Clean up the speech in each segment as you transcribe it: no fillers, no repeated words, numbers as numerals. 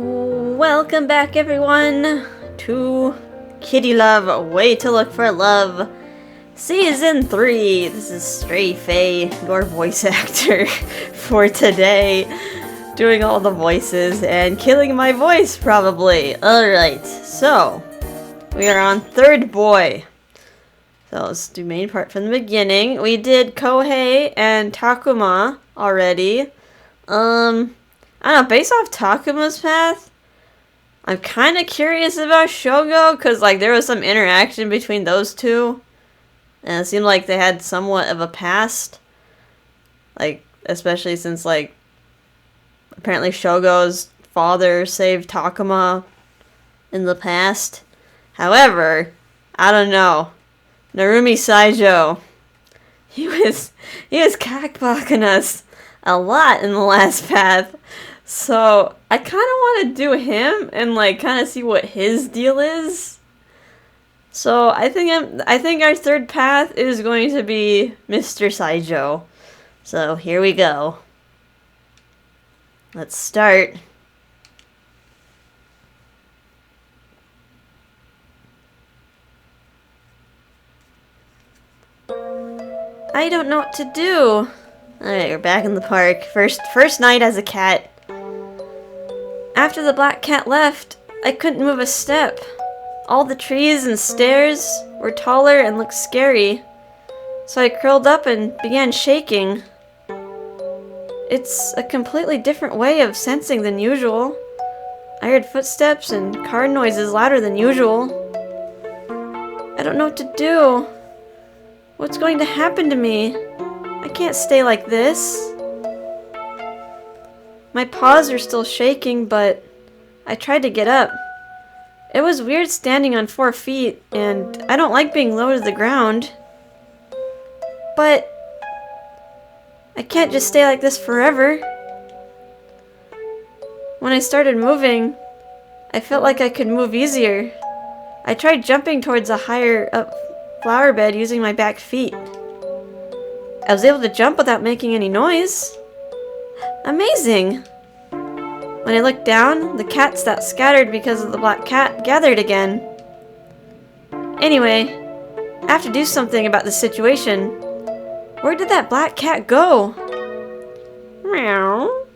Welcome back, everyone, to Kitty Love, Way to Look for Love, Season 3. This is Stray Faye, your voice actor for today, doing all the voices and killing my voice, probably. Alright, so, we are on Third Boy. So let's do main part from the beginning. We did Kohei and Takuma already. I don't know, based off Takuma's path, I'm kind of curious about Shogo, because, like, there was some interaction between those two, and it seemed like they had somewhat of a past, like, especially since, like, apparently Shogo's father saved Takuma in the past. However, I don't know, Narumi Saijo, he was cockblocking us a lot in the last path. So I kind of want to do him and, like, kind of see what his deal is. So I think our third path is going to be Mr. Saijo. So here we go. Let's start. I don't know what to do. Alright, we're back in the park. First night as a cat. After the black cat left, I couldn't move a step. All the trees and stairs were taller and looked scary. So I curled up and began shaking. It's a completely different way of sensing than usual. I heard footsteps and car noises louder than usual. I don't know what to do. What's going to happen to me? I can't stay like this. My paws are still shaking, but I tried to get up. It was weird standing on 4 feet, and I don't like being low to the ground. But I can't just stay like this forever. When I started moving, I felt like I could move easier. I tried jumping towards a higher up flower bed using my back feet. I was able to jump without making any noise. Amazing! When I looked down, the cats that scattered because of the black cat gathered again. Anyway, I have to do something about the situation. Where did that black cat go? Meow.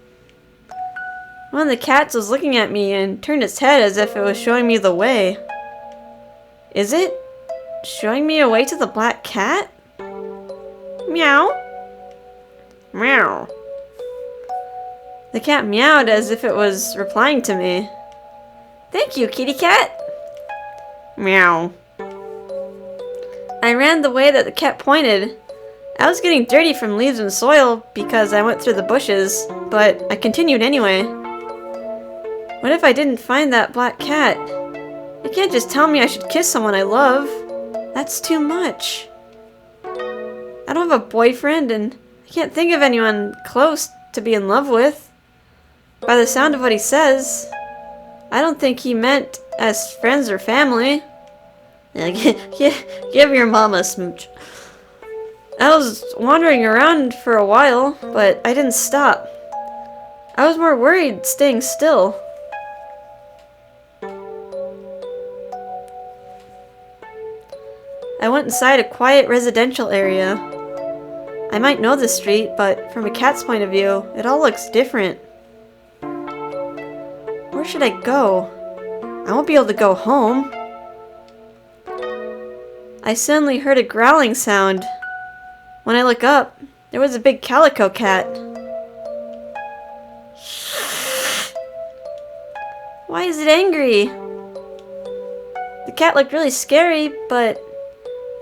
One of the cats was looking at me and turned its head as if it was showing me the way. Is it showing me a way to the black cat? Meow. Meow. The cat meowed as if it was replying to me. Thank you, kitty cat. Meow. I ran the way that the cat pointed. I was getting dirty from leaves and soil because I went through the bushes, but I continued anyway. What if I didn't find that black cat? You can't just tell me I should kiss someone I love. That's too much. I don't have a boyfriend, and I can't think of anyone close to be in love with. By the sound of what he says, I don't think he meant as friends or family. Yeah, give your mama a smooch. I was wandering around for a while, but I didn't stop. I was more worried staying still. I went inside a quiet residential area. I might know the street, but from a cat's point of view, it all looks different. Where should I go? I won't be able to go home. I suddenly heard a growling sound. When I look up, there was a big calico cat. Why is it angry? The cat looked really scary, but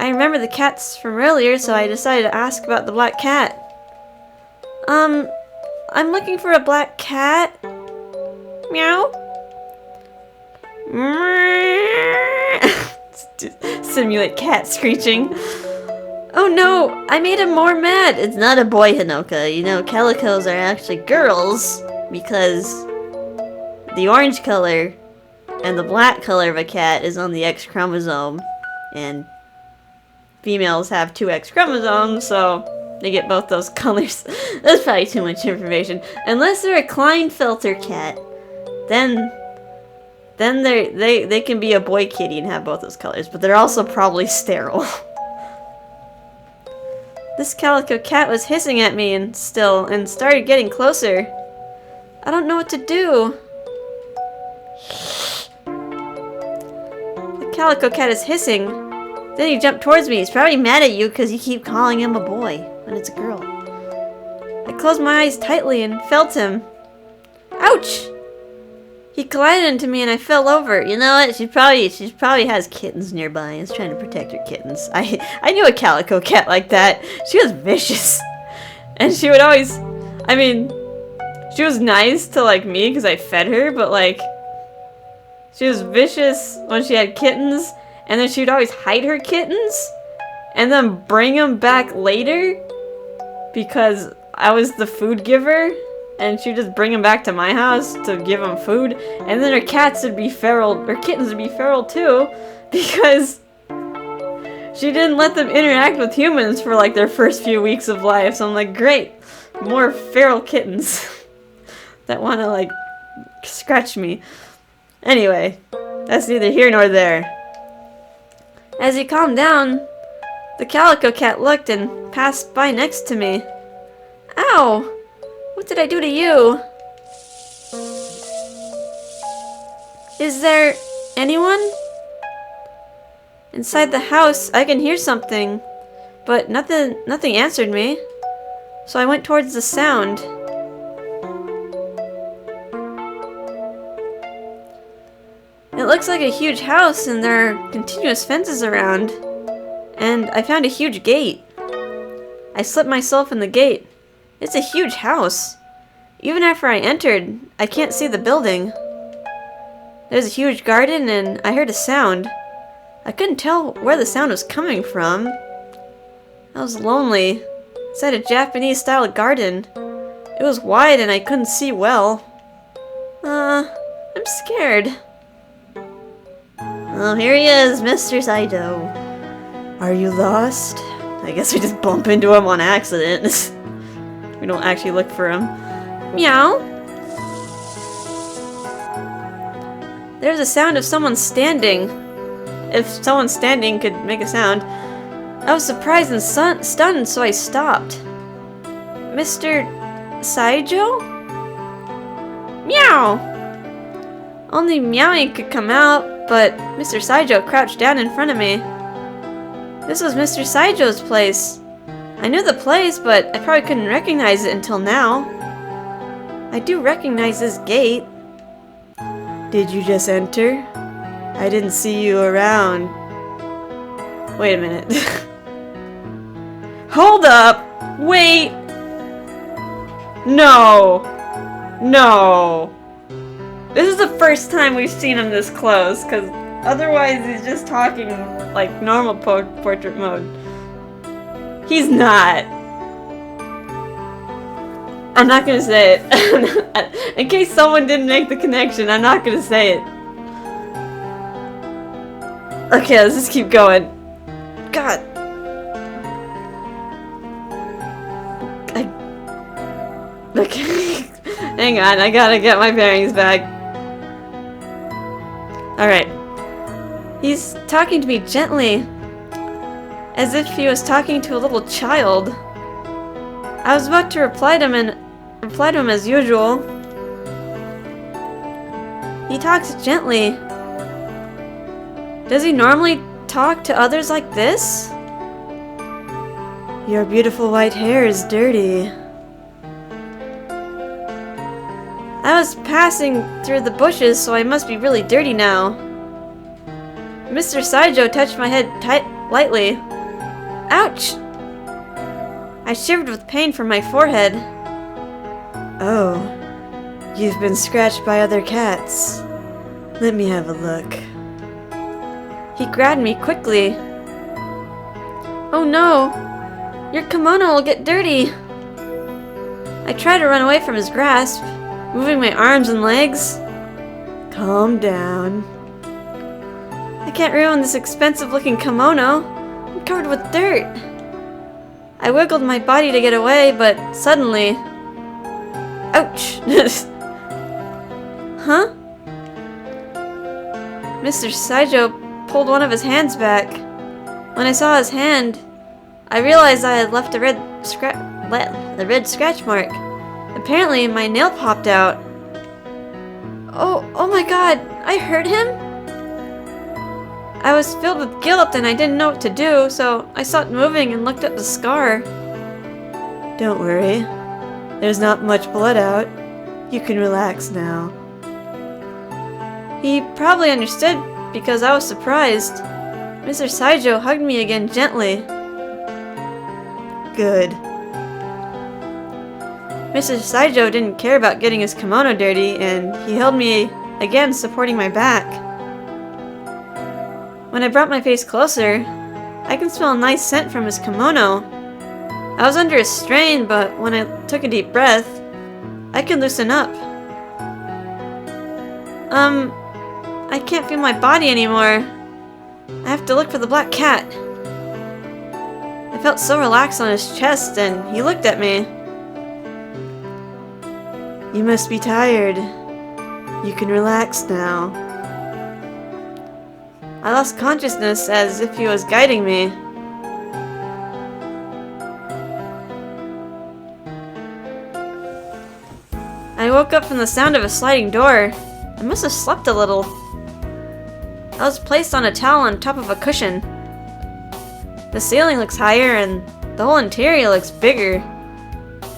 I remember the cats from earlier, so I decided to ask about the black cat. I'm looking for a black cat. Meow. Simulate cat screeching. Oh no, I made him more mad. It's not a boy, Honoka. You know, calicos are actually girls because the orange color and the black color of a cat is on the X chromosome, and females have 2 X chromosomes, so they get both those colors. That's probably too much information. Unless they're a Klinefelter cat. then they can be a boy kitty and have both those colors, but they're also probably sterile. This calico cat was hissing at me and started getting closer. I don't know what to do. The calico cat is hissing. Then he jumped towards me. He's probably mad at you because you keep calling him a boy when it's a girl. I closed my eyes tightly and felt him. Ouch! He collided into me and I fell over. You know what? She probably has kittens nearby and is trying to protect her kittens. I knew a calico cat like that. She was vicious. And she would always, I mean, she was nice to like me because I fed her, but like she was vicious when she had kittens, and then she would always hide her kittens and then bring them back later because I was the food giver. And she'd just bring them back to my house to give them food. And then her cats would be feral, her kittens would be feral too. Because she didn't let them interact with humans for like their first few weeks of life. So I'm like, great, more feral kittens that want to like scratch me. Anyway, that's neither here nor there. As he calmed down, the calico cat looked and passed by next to me. Ow! What did I do to you? Is there anyone? Inside the house, I can hear something, but nothing answered me. So I went towards the sound. It looks like a huge house and there are continuous fences around. And I found a huge gate. I slipped myself in the gate. It's a huge house. Even after I entered, I can't see the building. There's a huge garden and I heard a sound. I couldn't tell where the sound was coming from. I was lonely. Inside a Japanese-style garden. It was wide and I couldn't see well. I'm scared. Oh, here he is, Mr. Saito. Are you lost? I guess we just bump into him on accident. We don't actually look for him. Meow. There's a sound of someone standing. If someone standing could make a sound. I was surprised and stunned, so I stopped. Mr. Saijo? Meow! Only meowing could come out, but Mr. Saijo crouched down in front of me. This was Mr. Saijo's place. I knew the place, but I probably couldn't recognize it until now. I do recognize this gate. Did you just enter? I didn't see you around. Wait a minute. Hold up! Wait! No! No! This is the first time we've seen him this close, because otherwise he's just talking like normal portrait mode. He's not. I'm not gonna say it. In case someone didn't make the connection, I'm not gonna say it. Okay, let's just keep going. God. Okay. Hang on, I gotta get my bearings back. Alright. He's talking to me gently. As if he was talking to a little child. I was about to reply to him as usual. He talks gently. Does he normally talk to others like this? Your beautiful white hair is dirty. I was passing through the bushes, so I must be really dirty now. Mr. Saijo touched my head lightly. Ouch! I shivered with pain from my forehead. Oh, you've been scratched by other cats. Let me have a look. He grabbed me quickly. Oh no! Your kimono will get dirty! I tried to run away from his grasp, moving my arms and legs. Calm down. I can't ruin this expensive-looking kimono. I'm covered with dirt. I wiggled my body to get away, but suddenly... Ouch! Huh? Mr. Saijo pulled one of his hands back. When I saw his hand, I realized I had left a red scratch mark. Apparently, my nail popped out. Oh my god, I hurt him? I was filled with guilt and I didn't know what to do, so I stopped moving and looked at the scar. Don't worry. There's not much blood out. You can relax now. He probably understood because I was surprised. Mr. Saijo hugged me again gently. Good. Mr. Saijo didn't care about getting his kimono dirty, and he held me again, supporting my back. When I brought my face closer, I can smell a nice scent from his kimono. I was under a strain, but when I took a deep breath, I could loosen up. I can't feel my body anymore. I have to look for the black cat. I felt so relaxed on his chest, and he looked at me. You must be tired. You can relax now. I lost consciousness as if he was guiding me. I woke up from the sound of a sliding door. I must have slept a little. I was placed on a towel on top of a cushion. The ceiling looks higher and the whole interior looks bigger.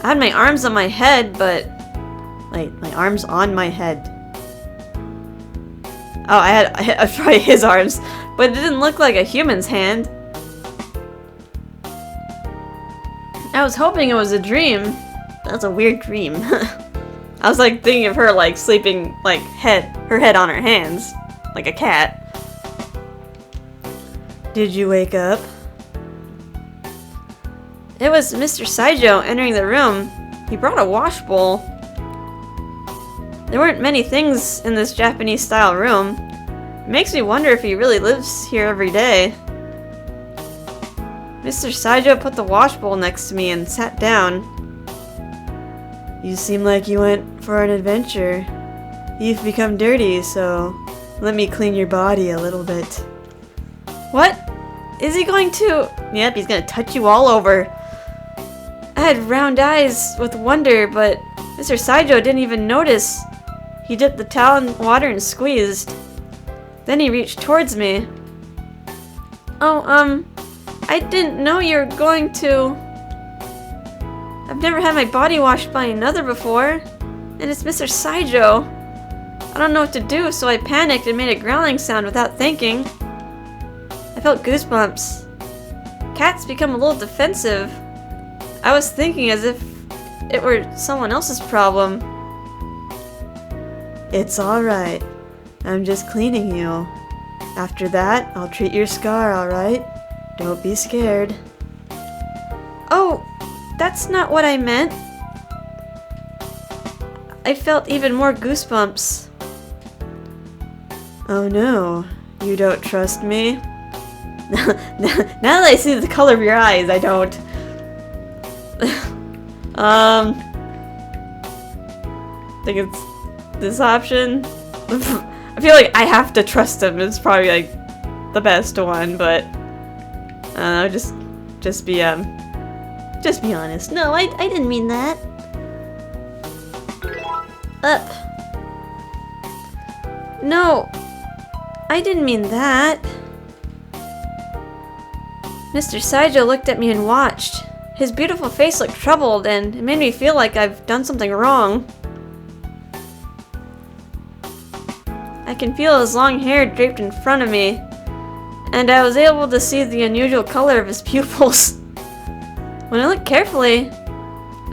I had my arms on my head, but... my arms on my head. Oh, I had probably his arms, but it didn't look like a human's hand. I was hoping it was a dream. That's a weird dream. I was like thinking of her like sleeping, like her head on her hands, like a cat. Did you wake up? It was Mr. Saijo entering the room. He brought a wash bowl. There weren't many things in this Japanese-style room. It makes me wonder if he really lives here every day. Mr. Saijo put the wash bowl next to me and sat down. You seem like you went for an adventure. You've become dirty, so let me clean your body a little bit. What? Is he going to? Yep, he's gonna touch you all over. I had round eyes with wonder, but Mr. Saijo didn't even notice. He dipped the towel in water and squeezed. Then he reached towards me. Oh, I didn't know you were going to... I've never had my body washed by another before. And it's Mr. Saijo. I don't know what to do, so I panicked and made a growling sound without thinking. I felt goosebumps. Cats become a little defensive. I was thinking as if it were someone else's problem. It's alright. I'm just cleaning you. After that, I'll treat your scar, alright? Don't be scared. Oh, that's not what I meant. I felt even more goosebumps. Oh no, you don't trust me? Now that I see the color of your eyes, I don't. I think it's this option. I feel like I have to trust him. It's probably like the best one, but just be honest. No, I didn't mean that. Up. No, I didn't mean that. Mr. Saijo looked at me and watched. His beautiful face looked troubled, and it made me feel like I've done something wrong. I can feel his long hair draped in front of me, and I was able to see the unusual color of his pupils. When I looked carefully,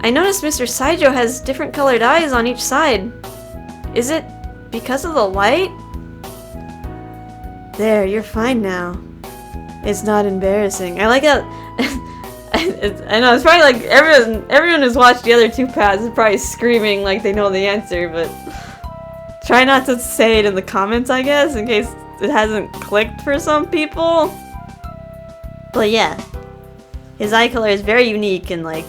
I noticed Mr. Saijo has different colored eyes on each side. Is it because of the light? There, you're fine now. It's not embarrassing. I like how... I know, it's probably like everyone who's watched the other two paths is probably screaming like they know the answer, but try not to say it in the comments, I guess, in case it hasn't clicked for some people. But yeah, his eye color is very unique and like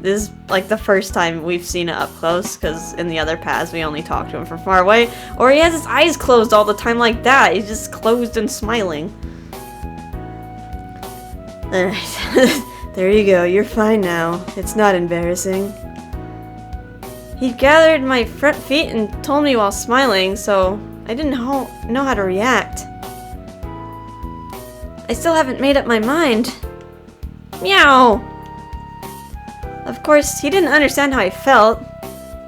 This is like the first time we've seen it up close, because in the other paths we only talk to him from far away. Or he has his eyes closed all the time like that. He's just closed and smiling. Alright. There you go. You're fine now. It's not embarrassing. He gathered my front feet and told me while smiling, so I didn't know how to react. I still haven't made up my mind. Meow! Of course, he didn't understand how I felt,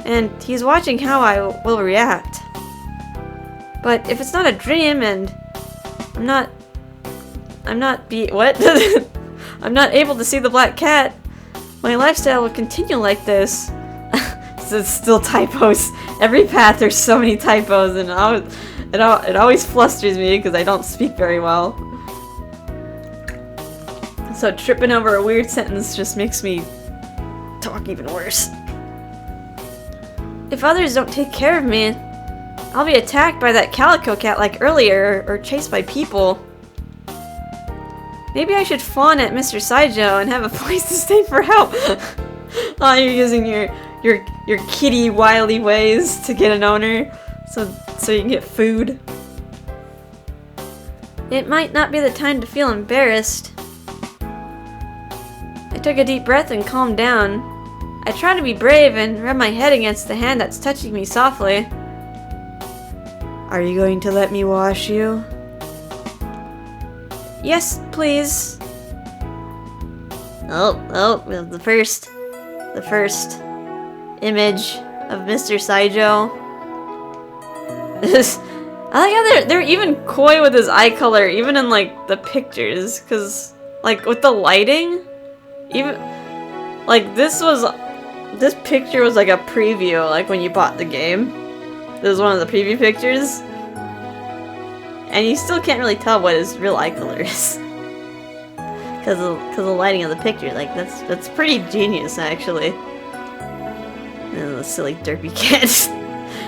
and he's watching how I will react. But if it's not a dream and I'm not able to see the black cat, my lifestyle will continue like this. It's still typos. Every path there's so many typos, and it always flusters me because I don't speak very well. So tripping over a weird sentence just makes me talk even worse. If others don't take care of me, I'll be attacked by that calico cat like earlier, or chased by people. Maybe I should fawn at Mr. Saijo and have a place to stay for help. Oh, you're using your kitty wily ways to get an owner, so you can get food. It might not be the time to feel embarrassed. I took a deep breath and calmed down. I try to be brave and rub my head against the hand that's touching me softly. Are you going to let me wash you? Yes, please. Oh, the first image of Mr. Saijo. I like how they're even coy with his eye color, even in like the pictures, cause like with the lighting, even like this picture was like a preview, like when you bought the game. This was one of the preview pictures, and you still can't really tell what his real eye color is, cause of the lighting of the picture. Like that's pretty genius actually. And the silly derpy cat.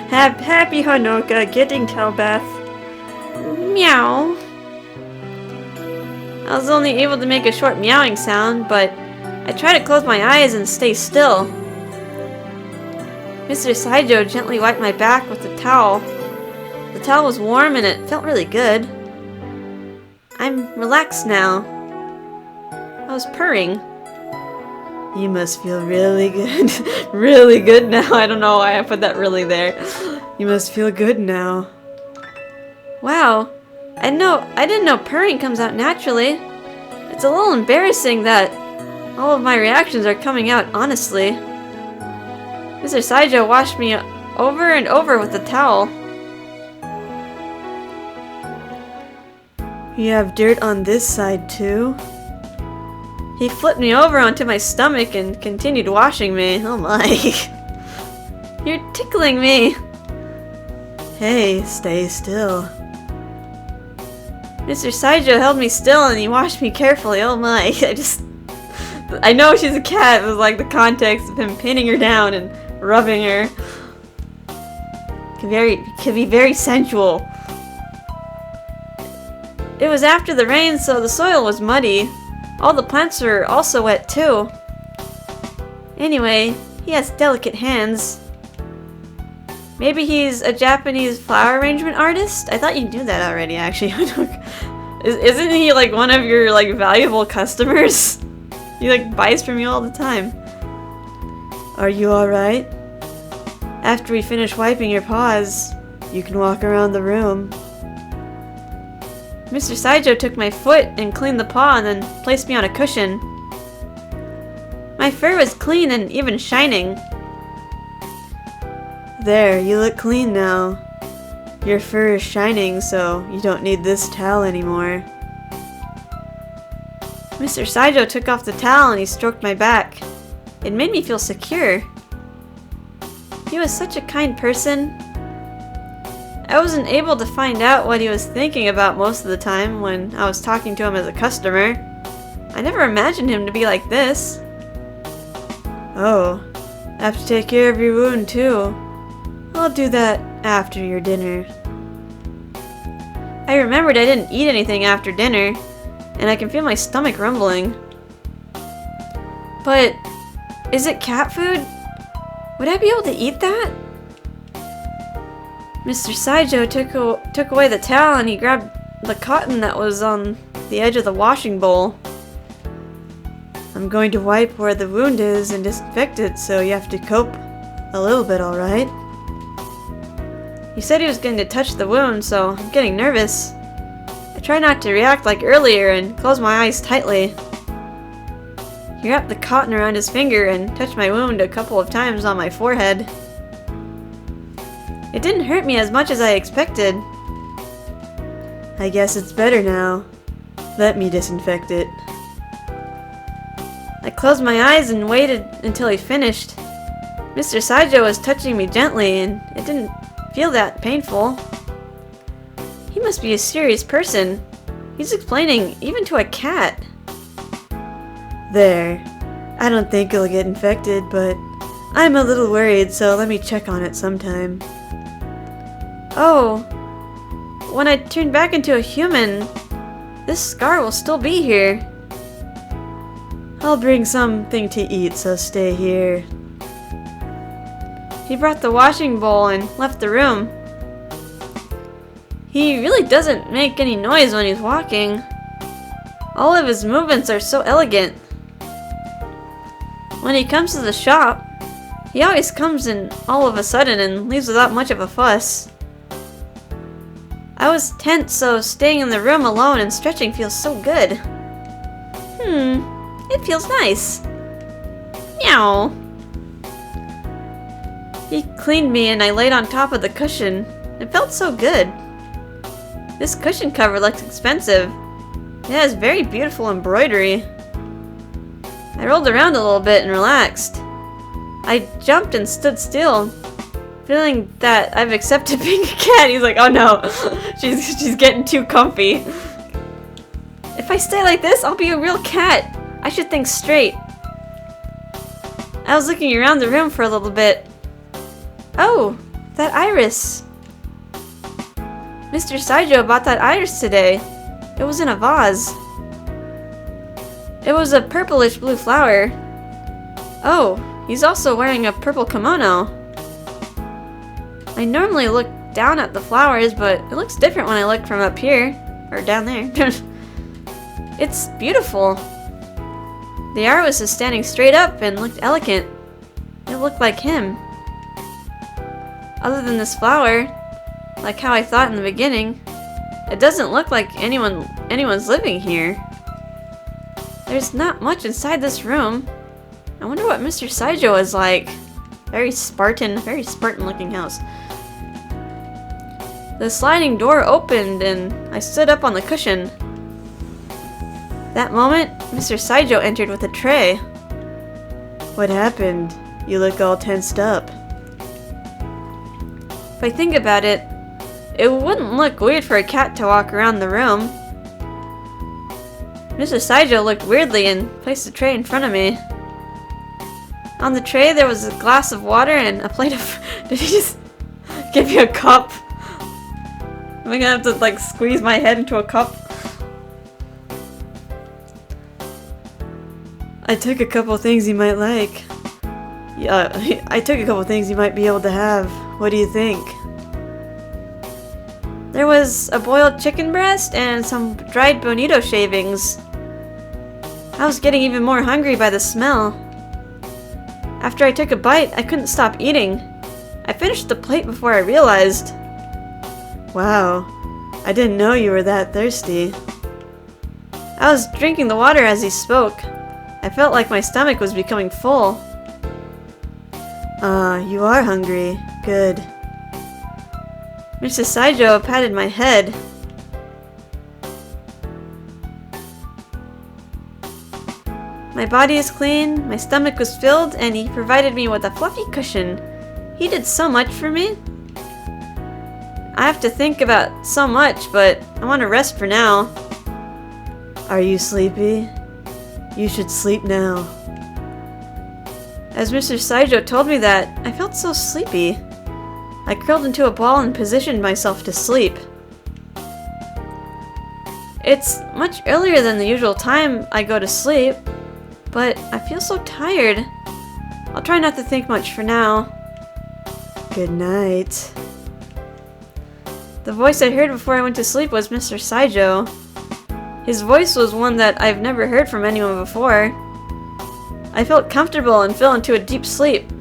Happy Honoka getting tail bath. Meow. I was only able to make a short meowing sound, but I tried to close my eyes and stay still. Mr. Saijo gently wiped my back with the towel. The towel was warm and it felt really good. I'm relaxed now. I was purring. You must feel really good. Really good now. I don't know why I put that really there. You must feel good now. Wow. I didn't know purring comes out naturally. It's a little embarrassing that all of my reactions are coming out honestly. Mr. Saijo washed me over and over with the towel. You have dirt on this side too? He flipped me over onto my stomach and continued washing me. Oh my. You're tickling me. Hey, stay still. Mr. Saijo held me still and he washed me carefully. Oh my. I know she's a cat. It was like the context of him pinning her down and rubbing her. Can be very sensual. It was after the rain, so the soil was muddy. All the plants are also wet too. Anyway, he has delicate hands. Maybe he's a Japanese flower arrangement artist? I thought you knew that already, actually. Isn't he like one of your like valuable customers? He like buys from you all the time. Are you alright? After we finish wiping your paws, you can walk around the room. Mr. Saijo took my foot and cleaned the paw and then placed me on a cushion. My fur was clean and even shining. There, you look clean now. Your fur is shining, so you don't need this towel anymore. Mr. Saijo took off the towel and he stroked my back. It made me feel secure. He was such a kind person. I wasn't able to find out what he was thinking about most of the time when I was talking to him as a customer. I never imagined him to be like this. Oh, I have to take care of your wound too. I'll do that after your dinner. I remembered I didn't eat anything after dinner, and I can feel my stomach rumbling. But Is it cat food? Would I be able to eat that? Mr. Saijo took away the towel and he grabbed the cotton that was on the edge of the washing bowl. I'm going to wipe where the wound is and disinfect it, so you have to cope a little bit, alright? He said he was going to touch the wound, so I'm getting nervous. I try not to react like earlier and close my eyes tightly. He wrapped the cotton around his finger and touched my wound a couple of times on my forehead. It didn't hurt me as much as I expected. I guess it's better now. Let me disinfect it. I closed my eyes and waited until he finished. Mr. Saijo was touching me gently and it didn't feel that painful. He must be a serious person. He's explaining even to a cat. There. I don't think it'll get infected, but I'm a little worried, so let me check on it sometime. Oh, when I turn back into a human, this scar will still be here. I'll bring something to eat, so stay here. He brought the washing bowl and left the room. He really doesn't make any noise when he's walking. All of his movements are so elegant. When he comes to the shop, he always comes in all of a sudden and leaves without much of a fuss. I was tense, so staying in the room alone and stretching feels so good. It feels nice. Meow. He cleaned me and I laid on top of the cushion. It felt so good. This cushion cover looks expensive. It has very beautiful embroidery. I rolled around a little bit and relaxed. I jumped and stood still, feeling that I've accepted being a cat. He's like, oh no, she's getting too comfy. If I stay like this, I'll be a real cat. I should think straight. I was looking around the room for a little bit. Oh, that iris. Mr. Saijo bought that iris today. It was in a vase. It was a purplish blue flower. Oh, he's also wearing a purple kimono. I normally look down at the flowers, but it looks different when I look from up here. Or down there. It's beautiful. The artist was standing straight up and looked elegant. It looked like him. Other than this flower, like how I thought in the beginning, it doesn't look like anyone's living here. There's not much inside this room. I wonder what Mr. Saijo is like. Very Spartan looking house. The sliding door opened and I stood up on the cushion. That moment, Mr. Saijo entered with a tray. What happened? You look all tensed up. If I think about it, it wouldn't look weird for a cat to walk around the room. Mr. Saijo looked weirdly and placed the tray in front of me. On the tray there was a glass of water and a plate of... Did he just give you a cup? Am I gonna have to like squeeze my head into a cup? I took a couple things you might like. Yeah, I took a couple things you might be able to have. What do you think? There was a boiled chicken breast and some dried bonito shavings. I was getting even more hungry by the smell. After I took a bite, I couldn't stop eating. I finished the plate before I realized. Wow, I didn't know you were that thirsty. I was drinking the water as he spoke. I felt like my stomach was becoming full. You are hungry. Good. Mr. Saijo patted my head. My body is clean, my stomach was filled, and he provided me with a fluffy cushion. He did so much for me. I have to think about so much, but I want to rest for now. Are you sleepy? You should sleep now. As Mr. Saijo told me that, I felt so sleepy. I curled into a ball and positioned myself to sleep. It's much earlier than the usual time I go to sleep, but I feel so tired. I'll try not to think much for now. Good night. The voice I heard before I went to sleep was Mr. Saijo. His voice was one that I've never heard from anyone before. I felt comfortable and fell into a deep sleep.